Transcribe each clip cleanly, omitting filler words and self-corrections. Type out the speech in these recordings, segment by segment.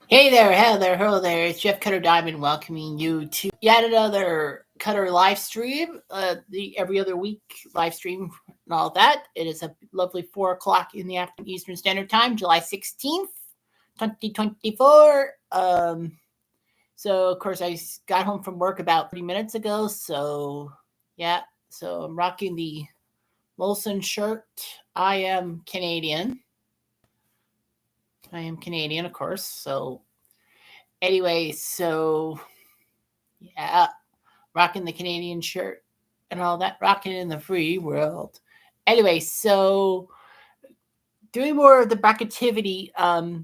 Hey there, hello there. It's Jeff Cutter Diamond welcoming you to yet another Cutter live stream, the every other week live stream and all that. It is a lovely 4 o'clock in the afternoon Eastern Standard Time, July 16th, 2024. So, of course, I got home from work about 30 minutes ago. So, yeah, so I'm rocking the Molson shirt. I am Canadian. Of course. So, anyway, so yeah, rocking the Canadian shirt and all that, rocking in the free world. Anyway, so doing more of the Bracketology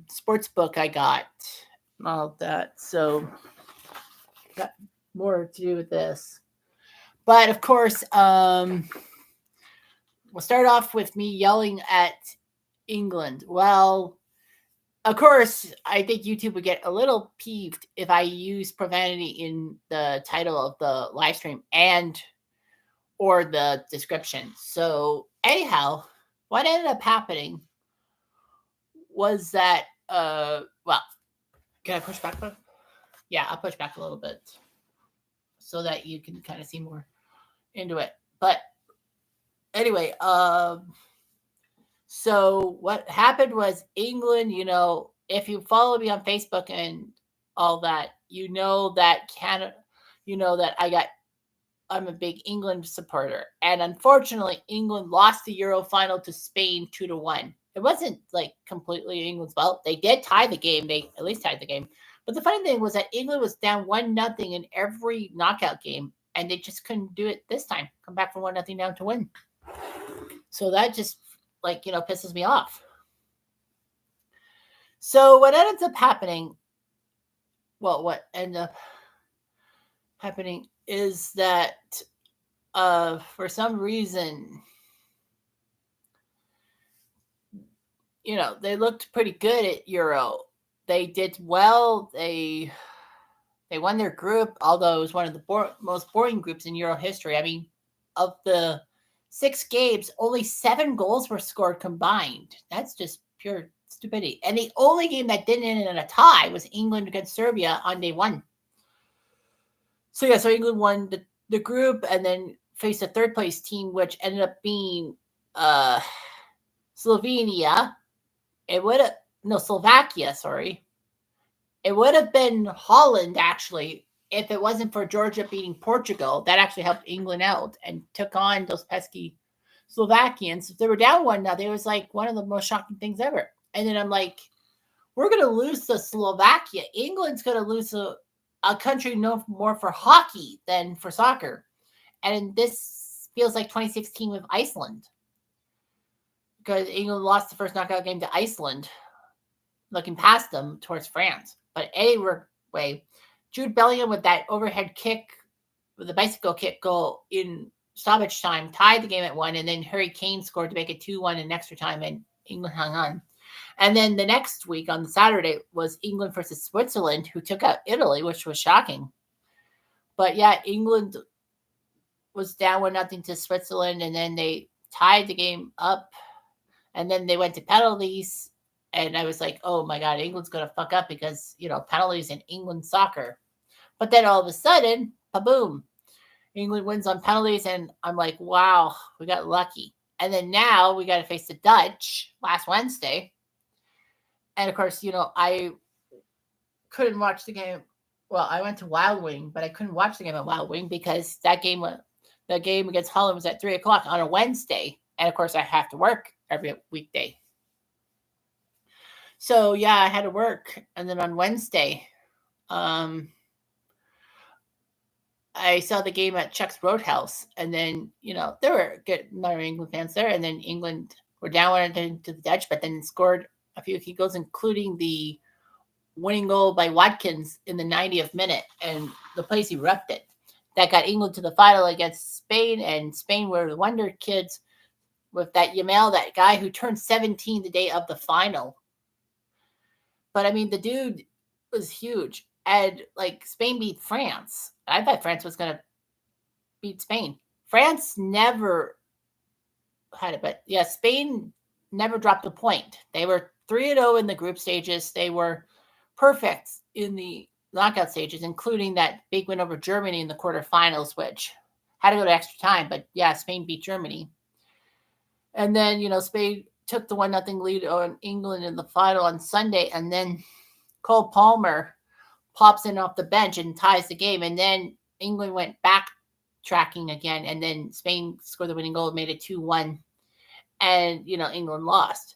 sports book I got and all that. So got more to do with this. But of course, we'll start off with me yelling at England. Well, of course, I think YouTube would get a little peeved if I use profanity in the title of the live stream and or the description. So anyhow, what ended up happening was that well, can I push back? Yeah, I'll push back a little bit so that you can kind of see more into it. But anyway, so what happened was England, if you follow me on Facebook and all that, that Canada, that I'm a big England supporter. And unfortunately, England lost the Euro final to Spain 2-1. It wasn't like completely England's fault. They did tie the game. They at least tied the game. But the funny thing was that England was down 1-0 in every knockout game, and they just couldn't do it this time. Come back from 1-0 down to win. So that just pisses me off. So what ends up happening? Well, what ended up happening is that for some reason, they looked pretty good at Euro. They did well. They won their group, although it was one of the most boring groups in Euro history. I mean, of the 6 games, only 7 goals were scored combined. That's just pure stupidity. And the only game that didn't end in a tie was England against Serbia on day 1. So England won the group and then faced a third place team, which ended up being Slovenia. Slovakia, sorry. It would have been Holland, actually, if it wasn't for Georgia beating Portugal. That actually helped England out and took on those pesky Slovakians. If they were down 1-0, it was like one of the most shocking things ever. And then I'm like, we're going to lose to Slovakia. England's going to lose to a country known more for hockey than for soccer. And this feels like 2016 with Iceland, because England lost the first knockout game to Iceland, looking past them towards France. But anyway, Jude Bellingham with that overhead kick, with the bicycle kick goal in stoppage time, tied the game at 1, and then Harry Kane scored to make it 2-1 in extra time, and England hung on. And then the next week on the Saturday was England versus Switzerland, who took out Italy, which was shocking. But yeah, England was down 1-0 to Switzerland, and then they tied the game up, and then they went to penalties. And I was like, oh my God, England's going to fuck up because, penalties in England soccer. But then all of a sudden, boom, England wins on penalties. And I'm like, wow, we got lucky. And then now we got to face the Dutch last Wednesday. And of course, I couldn't watch the game. Well, I went to Wild Wing, but I couldn't watch the game at Wild Wing because the game against Holland was at 3 o'clock on a Wednesday. And of course, I have to work every weekday. So yeah, I had to work. And then on Wednesday, I saw the game at Chuck's Roadhouse. And then, there were good New England fans there. And then England were down 1-0 to the Dutch, but then scored a few key goals, including the winning goal by Watkins in the 90th minute. And the place erupted. That got England to the final against Spain. And Spain were the Wonder Kids with that Yamal, that guy who turned 17 the day of the final. But I mean, the dude was huge. And Spain beat France. I thought France was going to beat Spain. France never had it, but yeah, Spain never dropped a point. They were 3-0 in the group stages. They were perfect in the knockout stages, including that big win over Germany in the quarterfinals, which had to go to extra time. But yeah, Spain beat Germany. And then, Spain took the 1-0 lead on England in the final on Sunday. And then Cole Palmer pops in off the bench and ties the game. And then England went backtracking again. And then Spain scored the winning goal, made it 2-1. And, England lost.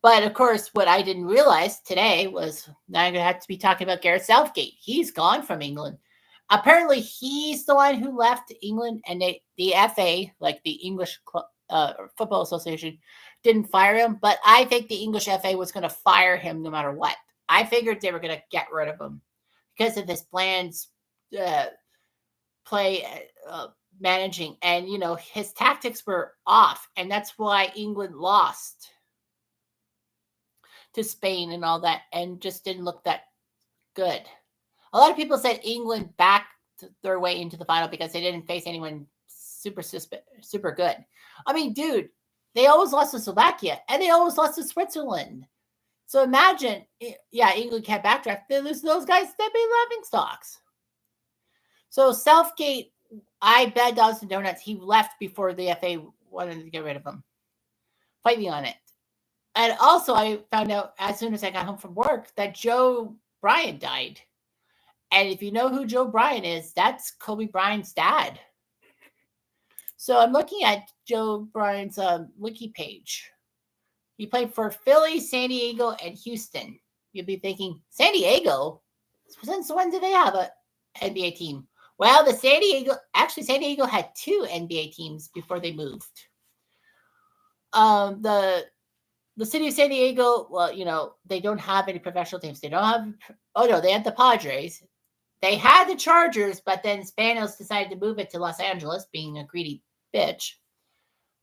But of course, what I didn't realize today was now I'm going to have to be talking about Gareth Southgate. He's gone from England. Apparently, he's the one who left England, and the FA, like the English Football Association, didn't fire him. But I think the English FA was going to fire him no matter what. I figured they were going to get rid of him because of his bland play managing. And, his tactics were off, and that's why England lost to Spain and all that, and just didn't look that good. A lot of people said England backed their way into the final because they didn't face anyone super good. I mean, dude, they always lost to Slovakia, and they always lost to Switzerland. So imagine, England can't backtrack. They lose to those guys, they'd be laughing stocks. So Southgate, I bet dollars and donuts, he left before the FA wanted to get rid of him. Fight me on it. And also, I found out as soon as I got home from work that Joe Bryant died. And if you know who Joe Bryant is, that's Kobe Bryant's dad. So I'm looking at Joe Bryant's wiki page. He played for Philly, San Diego, and Houston. You'll be thinking, San Diego? Since when did they have an NBA team? Well, San Diego had 2 NBA teams before they moved. The city of San Diego, well, they don't have any professional teams. They don't have, they had the Padres. They had the Chargers, but then Spanos decided to move it to Los Angeles, being a greedy bitch.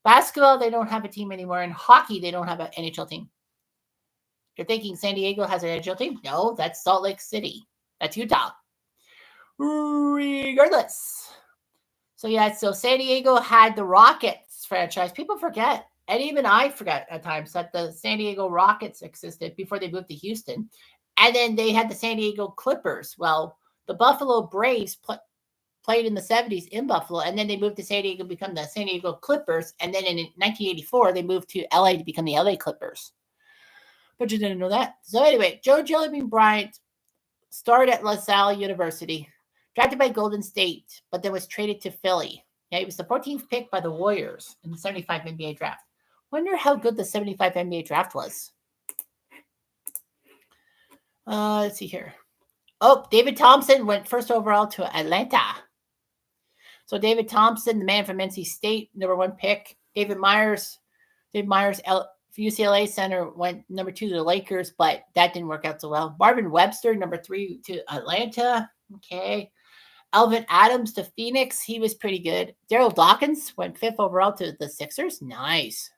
Basketball, they don't have a team anymore. And hockey, they don't have an NHL team. You're thinking San Diego has an NHL team? No, that's Salt Lake City. That's Utah. Regardless. So San Diego had the Rockets franchise. People forget. And even I forgot at times that the San Diego Rockets existed before they moved to Houston. And then they had the San Diego Clippers. Well, the Buffalo Braves played in the 70s in Buffalo, and then they moved to San Diego to become the San Diego Clippers. And then in 1984, they moved to LA to become the LA Clippers. But you didn't know that. So anyway, Joe Jellybean Bryant started at LaSalle University, drafted by Golden State, but then was traded to Philly. Yeah, he was the 14th pick by the Warriors in the 75 NBA draft. Wonder how good the 75 NBA draft was. Let's see here. Oh, David Thompson went first overall to Atlanta. So David Thompson, the man from NC State, number 1 pick. David Myers, UCLA center, went number 2 to the Lakers, but that didn't work out so well. Marvin Webster, number 3 to Atlanta. Okay. Alvin Adams to Phoenix. He was pretty good. Daryl Dawkins went 5th overall to the Sixers. Nice.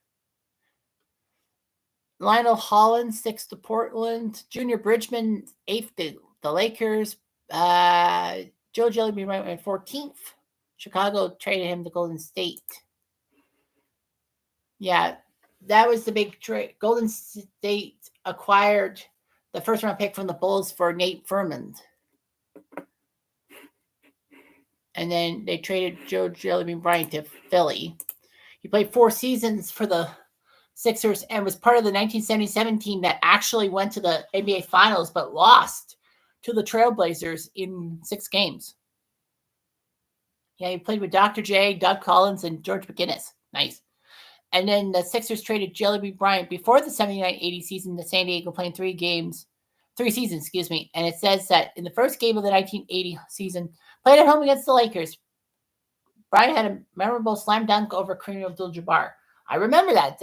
Lionel Hollins, 6th to Portland. Junior Bridgman, 8th to the Lakers. Joe Jellybean Bryant went 14th. Chicago traded him to Golden State. Yeah, that was the big trade. Golden State acquired the first-round pick from the Bulls for Nate Furman. And then they traded Joe Jellybean Bryant to Philly. He played 4 seasons for the Sixers and was part of the 1977 team that actually went to the NBA Finals but lost to the Trailblazers in 6 games. Yeah, he played with Dr. J, Doug Collins, and George McGinnis. Nice. And then the Sixers traded Jellybean Bryant before the 79-80 season to San Diego, playing 3 seasons, and it says that in the first game of the 1980 season, played at home against the Lakers, Bryant had a memorable slam dunk over Kareem Abdul-Jabbar. I remember that.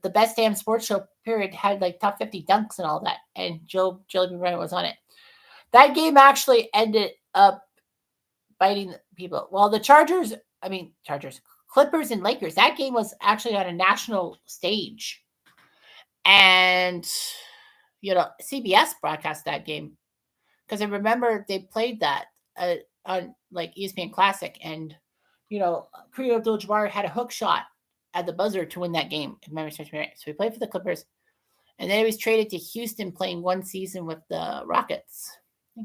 The Best Damn Sports Show period had like top 50 dunks and all that, and Joe Jellybean Bryant was on it. That game actually ended up biting people. Well, the Clippers and Lakers, that game was actually on a national stage. And, CBS broadcast that game. Because I remember they played that on like ESPN Classic. And, Kareem Abdul-Jabbar had a hook shot at the buzzer to win that game. So he played for the Clippers. And then he was traded to Houston, playing one season with the Rockets.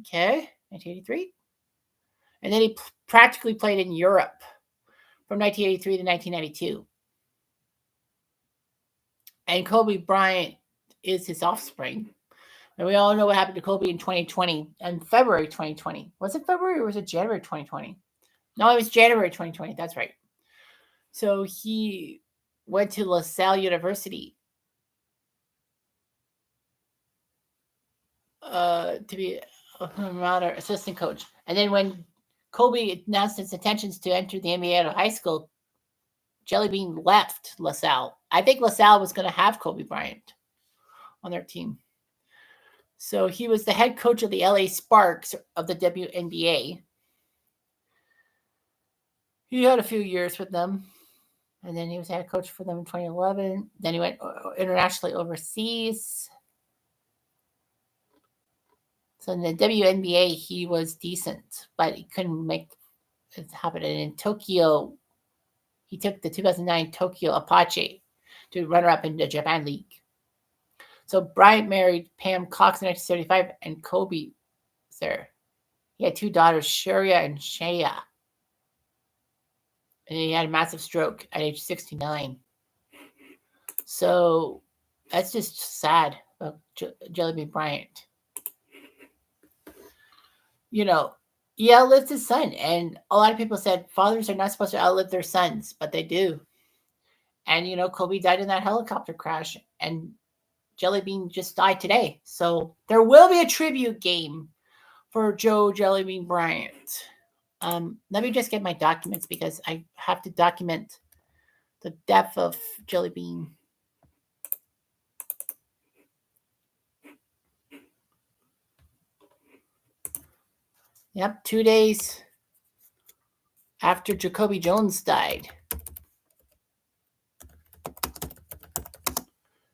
Okay, 1983. And then he practically played in Europe from 1983 to 1992. And Kobe Bryant is his offspring. And we all know what happened to Kobe in 2020 and February 2020. Was it February or was it January 2020? No, it was January 2020. That's right. So he went to LaSalle University to be a assistant coach. And then when Kobe announced his intentions to enter the NBA out of high school, Jellybean left LaSalle. I think LaSalle was going to have Kobe Bryant on their team. So he was the head coach of the LA Sparks of the WNBA. He had a few years with them. And then he was head coach for them in 2011. Then he went internationally overseas. So in the WNBA, he was decent, but he couldn't make it happen. And in Tokyo, he took the 2009 Tokyo Apache to runner-up in the Japan League. So Bryant married Pam Cox in 1975, and Kobe was there. He had two daughters, Sharia and Shaya. And he had a massive stroke at age 69. So that's just sad about Jellybean Bryant. You know, he outlived his son. And a lot of people said fathers are not supposed to outlive their sons, but they do. And, you know, Kobe died in that helicopter crash, and Jellybean just died today. So there will be a tribute game for Joe Jellybean Bryant. Let me just get my documents because I have to document the death of Jellybean. Yep, 2 days after Jacoby Jones died.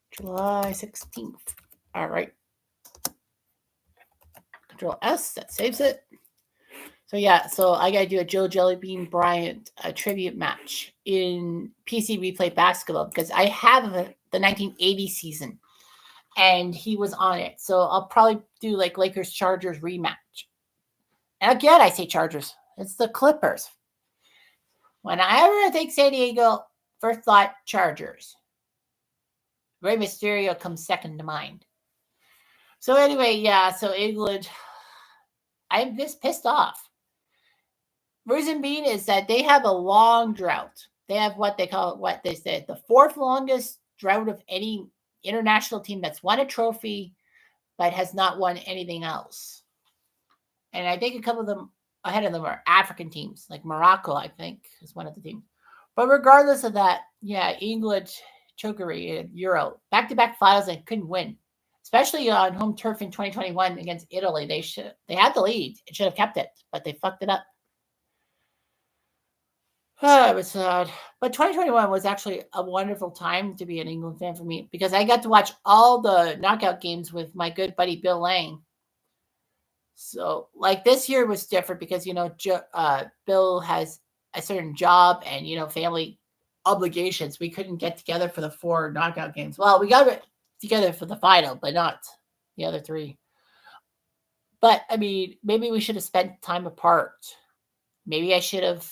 July 16th. All right. Control S, that saves it. So yeah, so I got to do a Joe Jellybean Bryant tribute match in PC Replay Basketball because I have the 1980 season and he was on it. So I'll probably do like Lakers Chargers rematch. And again, I say Chargers. It's the Clippers. Whenever I think San Diego, first thought Chargers. Rey Mysterio comes second to mind. So anyway, yeah, so England, I'm just pissed off. Reason being is that they have a long drought. They have what they said, the fourth longest drought of any international team that's won a trophy but has not won anything else. And I think a couple of them ahead of them are African teams, like Morocco, I think, is one of the teams. But regardless of that, yeah, England, chokery in Euro, back-to-back finals and couldn't win, especially on home turf in 2021 against Italy. They had the lead. It should have kept it, but they fucked it up. Oh, it was sad. But 2021 was actually a wonderful time to be an England fan for me because I got to watch all the knockout games with my good buddy Bill Lang. So, like this year was different because, you know, Bill has a certain job and, you know, family obligations. We couldn't get together for the 4 knockout games. Well, we got together for the final, but not the other 3. But, I mean, maybe we should have spent time apart. Maybe I should have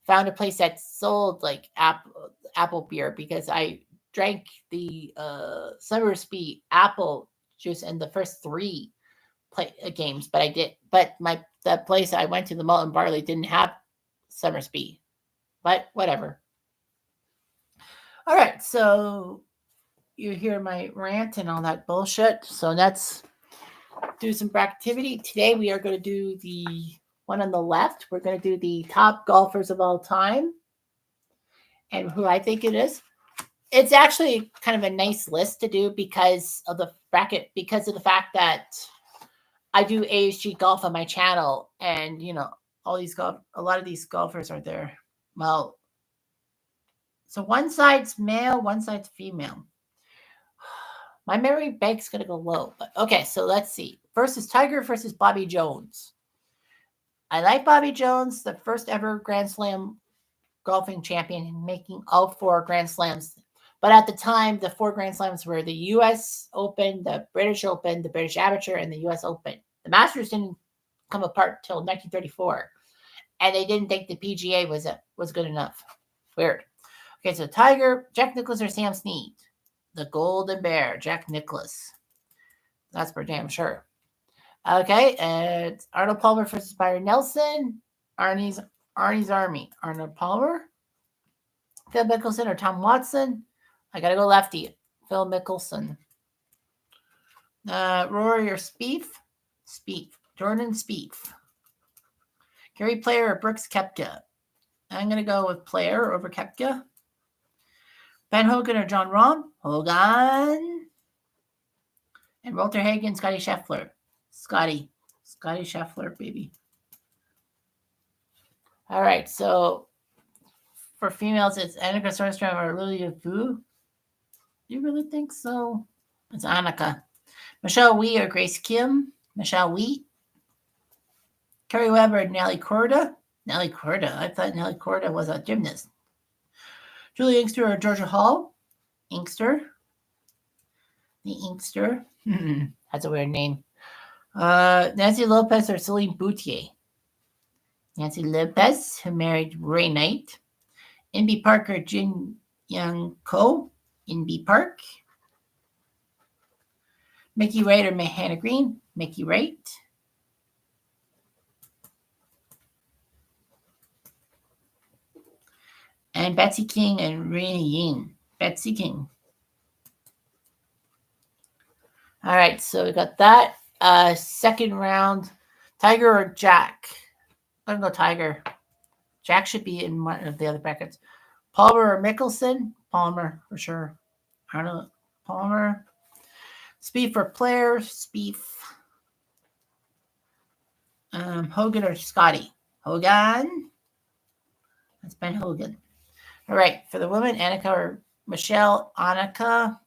found a place that sold like apple beer because I drank the Summersby apple juice in the first 3 games, but the place I went to, the Malt and Barley, didn't have Summersby, but whatever. All right, so you hear my rant and all that bullshit. So let's do some activity. Today we are going to do the one on the left. We're going to do the top golfers of all time and who I think it is. It's actually kind of a nice list to do because of the fact that I do ASG golf on my channel, and you know, a lot of these golfers are there. Well, so one side's male, one side's female. My memory bank's gonna go low, but okay. So let's see. First is Tiger versus Bobby Jones. I like Bobby Jones, the first ever Grand Slam golfing champion, making all 4 Grand Slams. But at the time, the 4 Grand Slams were the U.S. Open, the British Open, the British Amateur, and the U.S. Open. The Masters didn't come apart till 1934, and they didn't think the PGA was good enough. Weird. Okay, so Tiger, Jack Nicklaus, or Sam Snead? The Golden Bear, Jack Nicklaus. That's for damn sure. Okay, it's Arnold Palmer versus Byron Nelson. Arnie's Army. Arnold Palmer, Phil Mickelson, or Tom Watson? I gotta go lefty. Phil Mickelson. Rory or Spieth? Spieth. Jordan Spieth. Gary Player or Brooks Koepka? I'm gonna go with Player over Koepka. Ben Hogan or John Rahm? Hogan. And Walter Hagen, Scotty Scheffler. Scotty Scheffler, baby. All right, so for females, it's Annika Sorenstam or Lilia Vu. You really think so? It's Annika. Michelle Wee or Grace Kim? Michelle Wee. Kerry Weber or Nelly Korda? Nelly Korda. I thought Nelly Korda was a gymnast. Julie Inkster or Georgia Hall? Inkster. The Inkster. That's a weird name. Nancy Lopez or Celine Boutier? Nancy Lopez, who married Ray Knight. Inbee Park or Jin Young Ko? Inbee Park. Mickey Wright or Hannah Green? Mickey Wright. And Betsy King and Rena Yin. Betsy King. All right, so we got that. Second round, Tiger or Jack? I'm going to go Tiger. Jack should be in one of the other brackets. Palmer or Mickelson? Palmer, for sure. Arnold Palmer. Spieth for Player? Spieth. Hogan or Scotty? Hogan. That's Ben Hogan. All right, for the women, Annika or Michelle? Annika.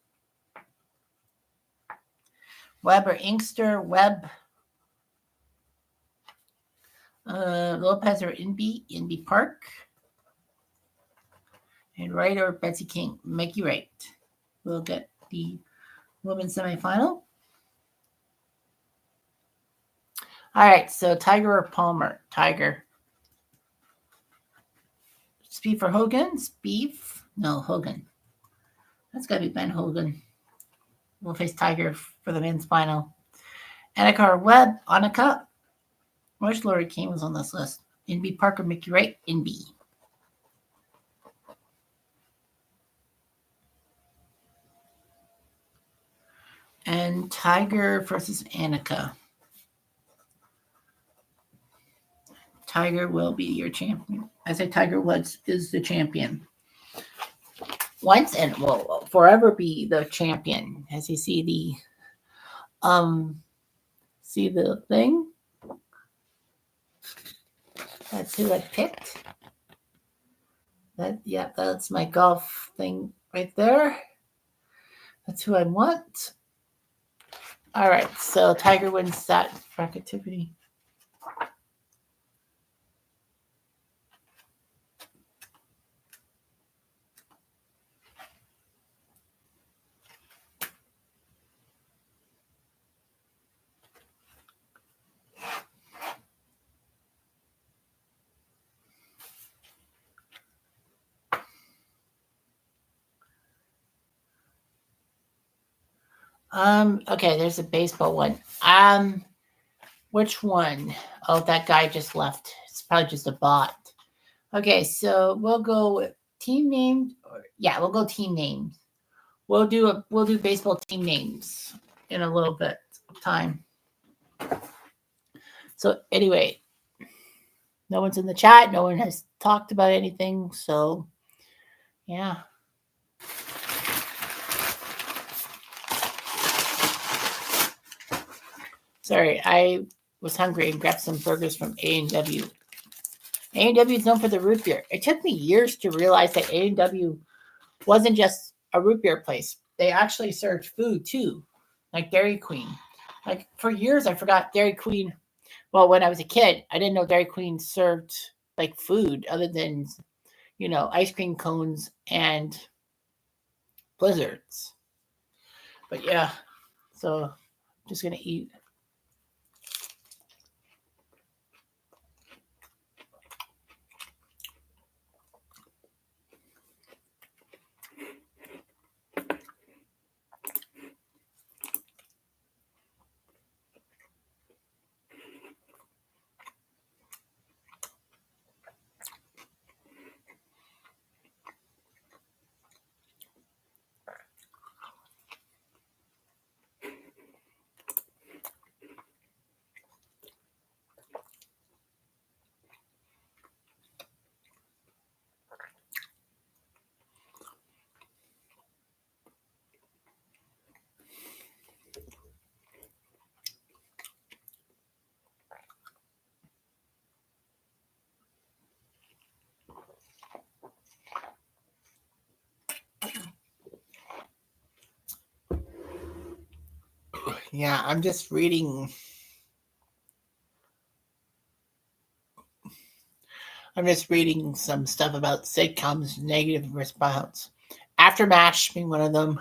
Webb or Inkster? Webb. Lopez or Inbee? Inbee Park. And Wright or Betsy King? Mickey Wright. We'll get the women's semifinal. All right, so Tiger or Palmer? Tiger. Spieth for Hogan? Spieth? No, Hogan. That's got to be Ben Hogan. We'll face Tiger for the men's final. Annika or Webb? Annika. I wish Lori Kane was on this list. Inbee Park or Mickey Wright? Inbee. And Tiger versus Annika. Tiger will be your champion. I say Tiger Woods is the champion. Once and will forever be the champion. As you see the thing? That's who I picked. That's my golf thing right there. That's who I want. All right, so Tiger wins that Bracketology. Okay, there's a baseball one. Which one? Oh, that guy just left. It's probably just a bot. Okay, so we'll go with team names. We'll go team names. We'll do baseball team names in a little bit of time. So anyway, no one's in the chat. No one has talked about anything. So yeah. Sorry, I was hungry and grabbed some burgers from A&W. A&W is known for the root beer. It took me years to realize that A&W wasn't just a root beer place. They actually served food too, like Dairy Queen. Like for years, I forgot Dairy Queen. Well, when I was a kid, I didn't know Dairy Queen served like food other than, ice cream cones and blizzards. But yeah, so I'm just gonna eat. Yeah, I'm just reading. I'm just reading some stuff about sitcoms negative response. After MASH being one of them.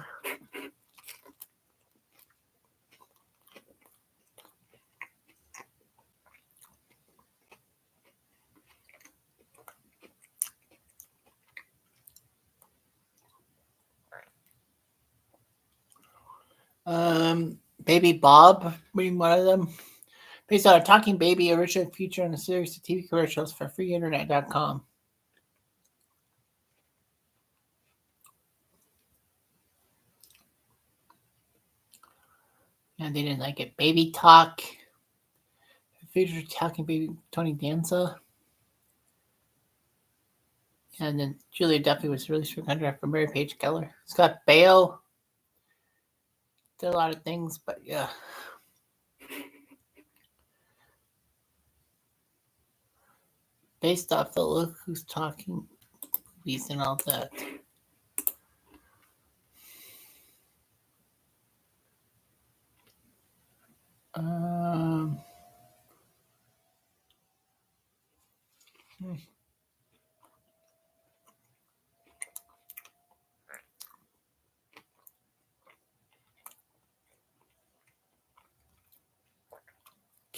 Baby Bob being one of them. Based on a talking baby originally featured on a series of TV commercials for freeinternet.com. And they didn't like it. Baby Talk. Featured talking baby Tony Danza. And then Julia Duffy was released from contract for Mary Page Keller. Scott Baio did a lot of things, but yeah. Based off the Look Who's Talking movies and all that.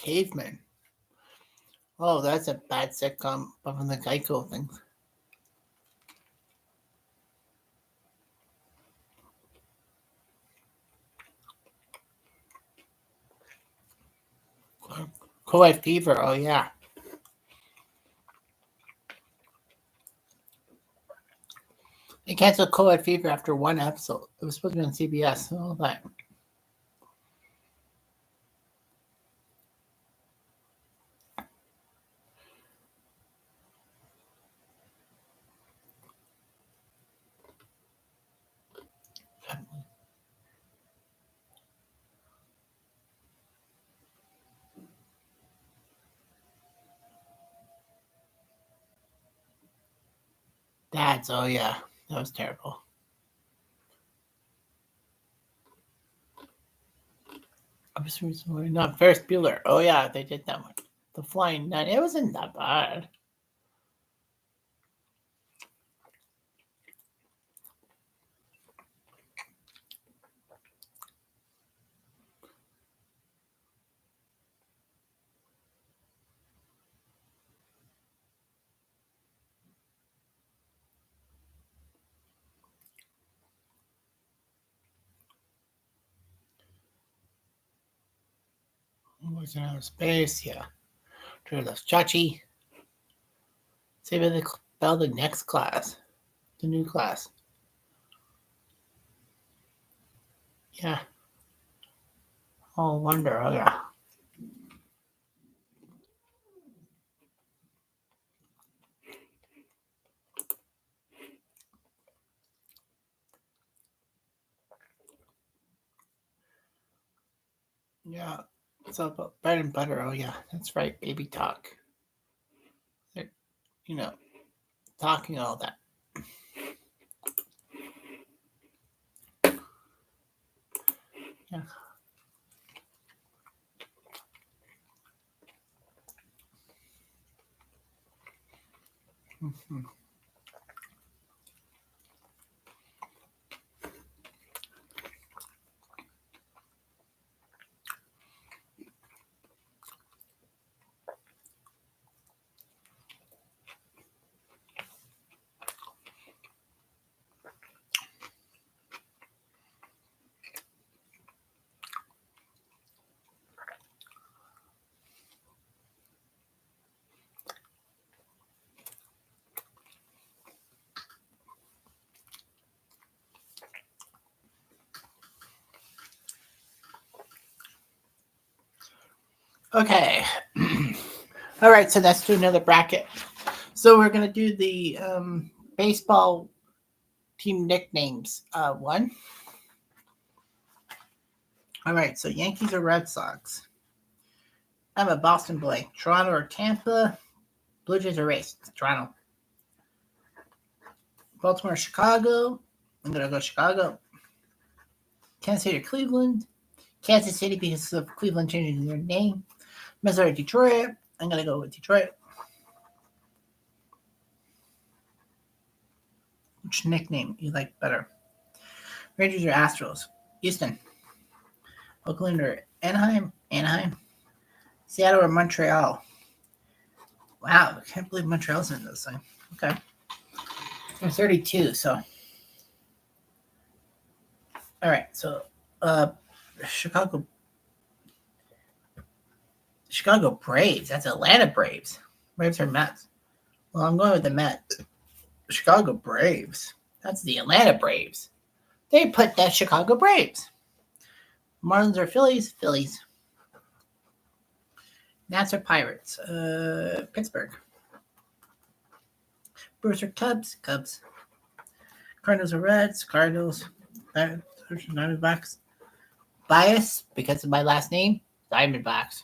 Caveman. Oh, that's a bad sitcom from the Geico thing. Co-ed Fever. Oh, yeah. They canceled Co-ed Fever after one episode. It was supposed to be on CBS and all that. Dads. Oh, yeah. That was terrible. Not Ferris Bueller. Oh, yeah. They did that one. The Flying Nun. It wasn't that bad. Was in outer space, yeah. Loves Chachi. Save the bell the next class. The new class. Yeah. Oh, Wonder. Oh, yeah. Yeah. It's all about bread and butter. Oh, yeah. That's right. Baby talk. They're, talking all that. Yeah. Mm-hmm. Okay. All right, so let's do another bracket. So we're gonna do the baseball team nicknames. One. All right, so Yankees or Red Sox. I'm a Boston boy. Toronto or Tampa. Blue Jays or Rays. Toronto. Baltimore or Chicago. I'm gonna go Chicago. Kansas City or Cleveland. Kansas City because of Cleveland changing their name. Minnesota or Detroit. I'm gonna go with Detroit. Which nickname you like better? Rangers or Astros? Houston. Oakland or Anaheim? Anaheim. Seattle or Montreal? Wow, I can't believe Montreal's in this thing. Okay. I'm 32, so. All right, so Chicago Braves. That's Atlanta Braves. Braves are Mets. Well, I'm going with the Mets. Chicago Braves. That's the Atlanta Braves. They put that Chicago Braves. Marlins or Phillies? Phillies. Nats or Pirates? Pittsburgh. Brewers or Cubs? Cubs. Cardinals or Reds? Cardinals. Diamondbacks. Bias because of my last name? Diamondbacks.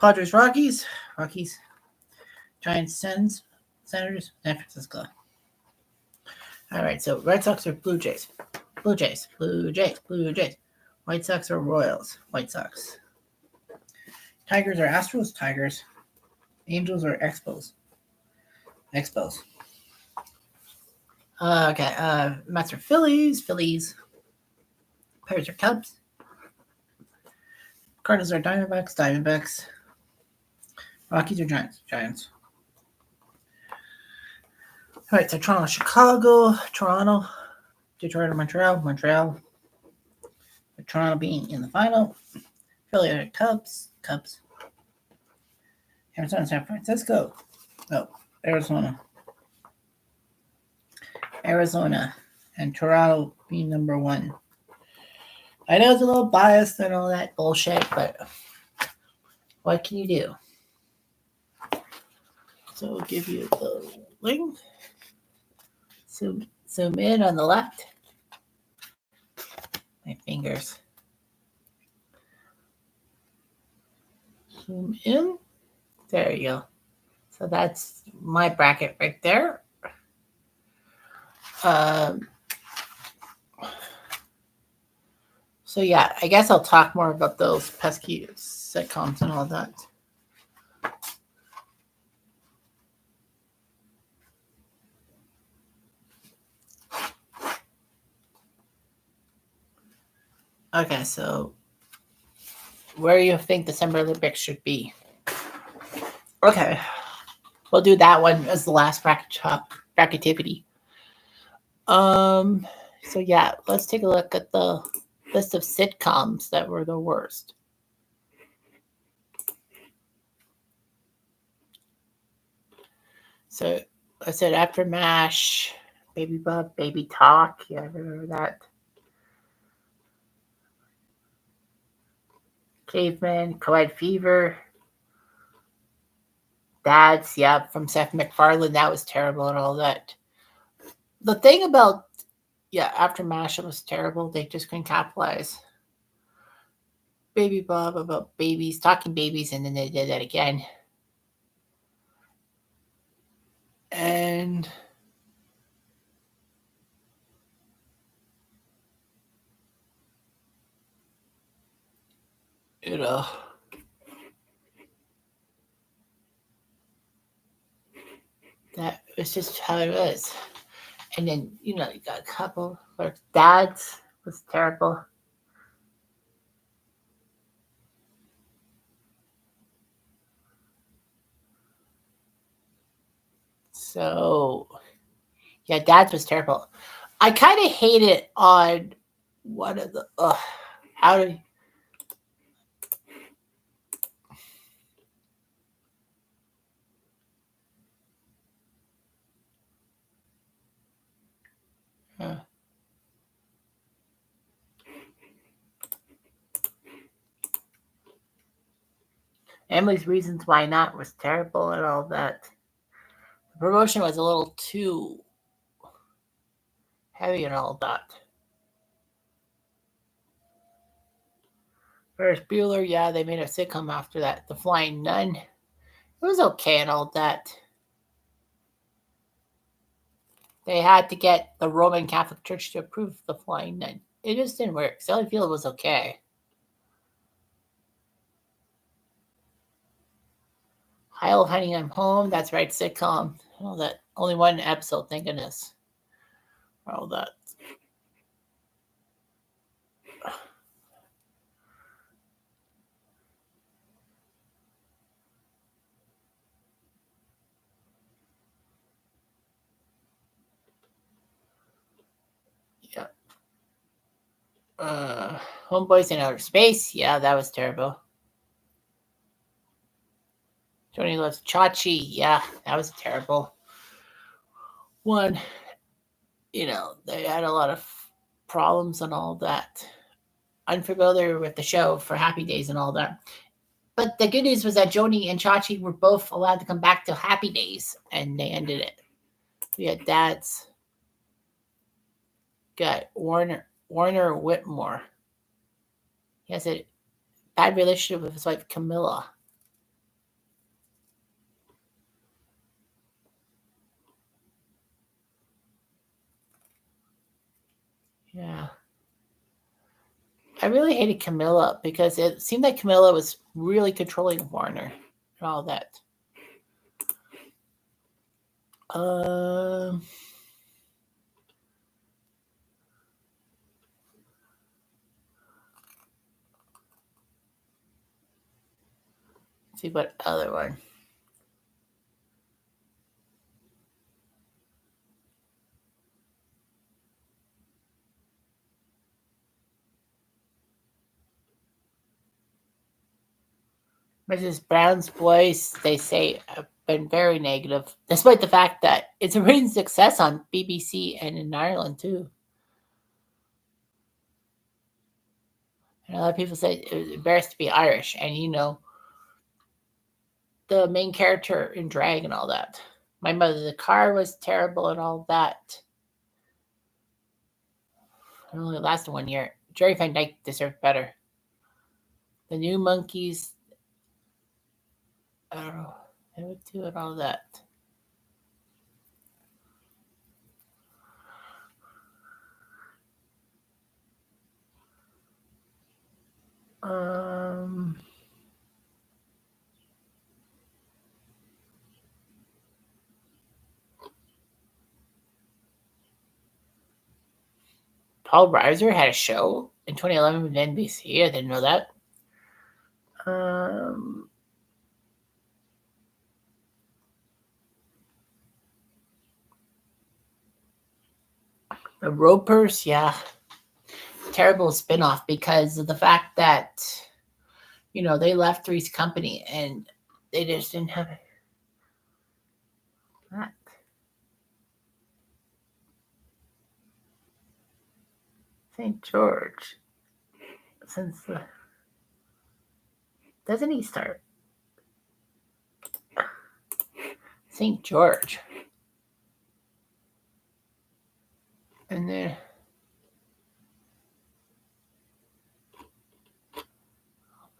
Padres Rockies? Rockies. Giants Senators? San Francisco. All right, so Red Sox or Blue Jays? Blue Jays. Blue Jays. Blue Jays. White Sox or Royals? White Sox. Tigers or Astros? Tigers. Angels or Expos? Expos. Okay, Mets or Phillies? Phillies. Pirates or Cubs? Cardinals or Diamondbacks? Diamondbacks. Rockies or Giants? Giants. All right, so Toronto, Chicago, Toronto, Detroit or Montreal? Montreal. Toronto being in the final. Philly or Cubs? Cubs. Arizona, San Francisco. Oh, Arizona. Arizona and Toronto being number one. I know it's a little biased and all that bullshit, but what can you do? So I'll give you the link. Zoom in on the left. My fingers. Zoom in. There you go. So that's my bracket right there. So yeah, I guess I'll talk more about those pesky sitcoms and all that. Okay, so where do you think the Summer Olympics should be? Okay, we'll do that one as the last bracketivity. So yeah, let's take a look at the list of sitcoms that were the worst. So I said after MASH, Baby Bub, Baby Talk. Yeah, I remember that. Caveman, Co-ed Fever, Dads, yeah, from Seth MacFarlane. That was terrible and all that. The thing about, yeah, after MASH, it was terrible. They just couldn't capitalize. Baby Bob about babies, talking babies, and then they did that again. And you know, that was just how it was. And then, you know, you got a couple where Dads was terrible. So, yeah, Dads was terrible. I kind of hate it on one of the, how do uh, Emily's Reasons Why Not was terrible and all that. The promotion was a little too heavy and all that. Ferris Bueller, yeah, they made a sitcom after that. The Flying Nun, it was okay and all that. They had to get the Roman Catholic Church to approve The Flying Nun. It just didn't work. Sally Field was okay. High Love Honey, I'm Home, that's right, sitcom. Oh, that only one episode, thank goodness. All that. Yeah. Homeboys in Outer Space, yeah, that was terrible. Tony Loves Chachi, yeah, that was terrible. One, they had a lot of problems and all that. Unfamiliar with the show for Happy Days and all that. But the good news was that Joni and Chachi were both allowed to come back to Happy Days, and they ended it. We had Dad's got Warner Whitmore. He has a bad relationship with his wife Camilla. Yeah. I really hated Camilla because it seemed like Camilla was really controlling Warner and all that. Let's see what other one. Mrs. Brown's Boys, they say, have been very negative, despite the fact that it's a rating success on BBC and in Ireland too. And a lot of people say it was embarrassed to be Irish, and the main character in drag and all that. My Mother the Car was terrible and all that. It only lasted 1 year. Jerry Van Dyke deserved better. The New Monkeys, I don't know. They would do it all that. Paul Reiser had a show in 2011 with NBC. I didn't know that. The Ropers, yeah. Terrible spinoff because of the fact that, they left Three's Company and they just didn't have that. St. George. Doesn't he start? St. George. And then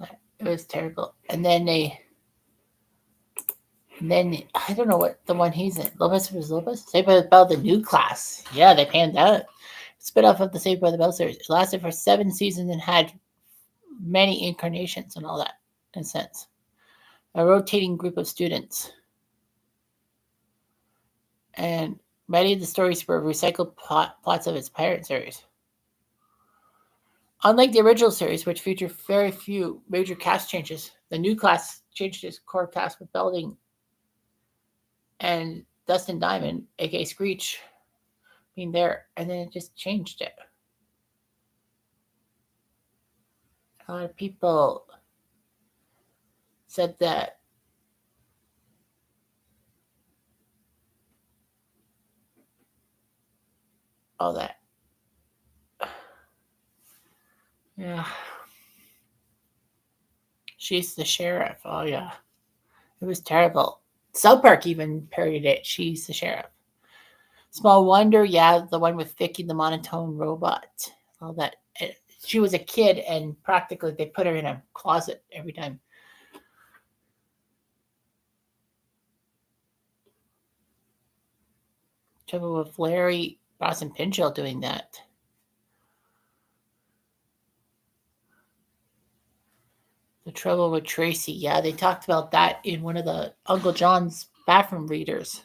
it was terrible. And then I don't know what the one he's in. Lopez was Lopez? Saved by the Bell, the new class. Yeah, they panned out. Spin off of the Saved by the Bell series. It lasted for 7 seasons and had many incarnations and all that, in a sense. A rotating group of students. And many of the stories were recycled plots of its parent series. Unlike the original series, which featured very few major cast changes, the new class changed its core cast with Belding and Dustin Diamond, aka Screech, being there, and then it just changed it. A lot of people said that all that. Yeah. She's the sheriff. Oh, yeah. It was terrible. South Park even parodied it. She's the sheriff. Small Wonder, yeah, the one with Vicky the monotone robot. All that. She was a kid, and practically they put her in a closet every time. Trouble with Larry, Ross, and Pinchot doing that. The Trouble with Tracy. Yeah, they talked about that in one of the Uncle John's bathroom readers.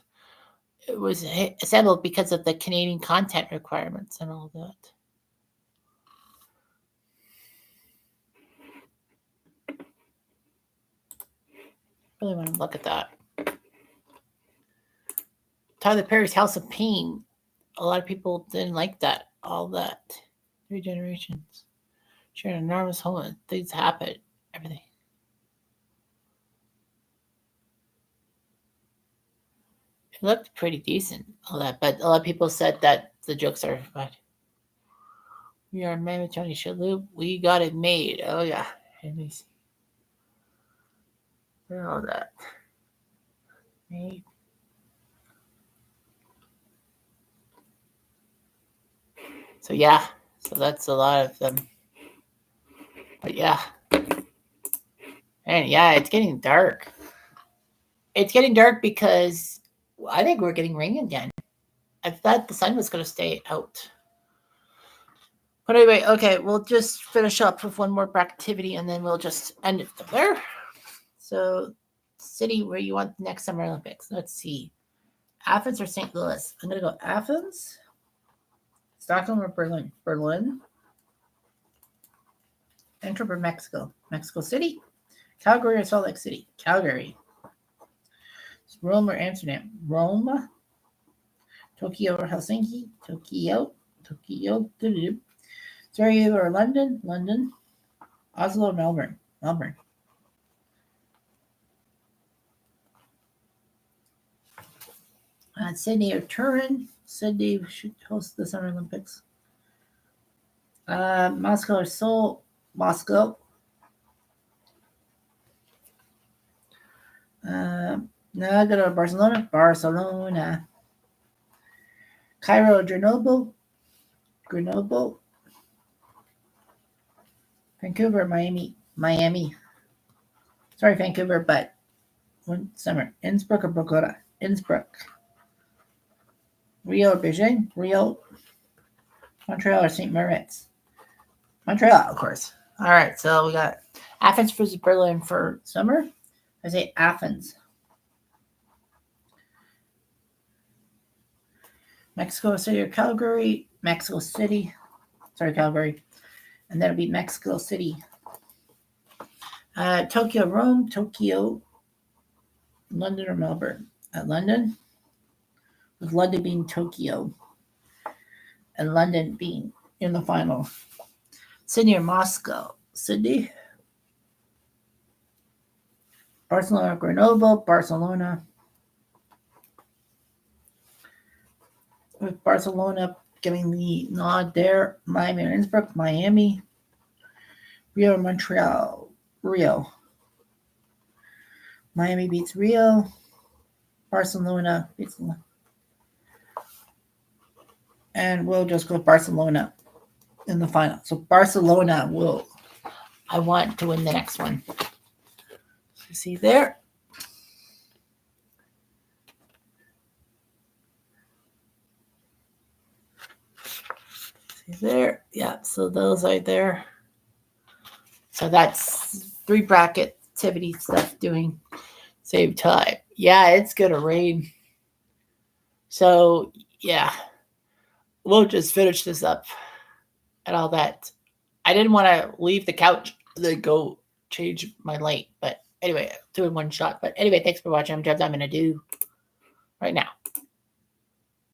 It was assembled because of the Canadian content requirements and all that. Really want to look at that. Tyler Perry's House of Pain. A lot of people didn't like that. All that. 3 generations. Share an enormous home. Things happen. Everything. It looked pretty decent. All that. But a lot of people said that the jokes are bad. We are Mammoth Tony Shalhoub. We got it made. Oh, yeah. Let me see. All that. Made. So, yeah. So that's a lot of them. But, yeah. And, yeah, it's getting dark. It's getting dark because I think we're getting rain again. I thought the sun was going to stay out. But anyway, okay, we'll just finish up with one more activity and then we'll just end it there. So, city where you want the next Summer Olympics. Let's see. Athens or St. Louis? I'm going to go Athens. Stockholm or Berlin? Berlin. Antwerp or Mexico? Mexico City. Calgary or Salt Lake City? Calgary. Rome or Amsterdam? Rome. Tokyo or Helsinki? Tokyo. Tokyo. Sarajevo or London? London. Oslo or Melbourne? Melbourne. Sydney or Turin? Sydney should host the Summer Olympics. Moscow or Seoul? Moscow. Now I go to Barcelona. Barcelona. Cairo or Grenoble? Grenoble. Vancouver or Miami? Miami. Sorry, Vancouver, but one summer. Innsbruck or Bogota? Innsbruck. Rio or Beijing? Rio. Montreal or St. Moritz? Montreal, of course. All right, so we got Athens versus Berlin for summer. I say Athens. Mexico City or Calgary? Mexico City. Sorry, Calgary. And that'll be Mexico City. Tokyo, Rome. Tokyo. London or Melbourne? London. With London being Tokyo. And London being in the final. Sydney or Moscow? Sydney. Barcelona or Grenoble? Barcelona. With Barcelona giving the nod there. Miami or Innsbruck? Miami. Rio or Montreal? Rio. Miami beats Rio. Barcelona beats. And we'll just go Barcelona in the final. So Barcelona will. I want to win the next one. So see there. See there. Yeah. So those are there. So that's 3 bracket activity stuff doing same time. Yeah, it's gonna rain. So yeah, we'll just finish this up and all that. I didn't want to leave the couch and then go change my light, but anyway, do it in one shot. But anyway, thanks for watching. I'm going to do right now.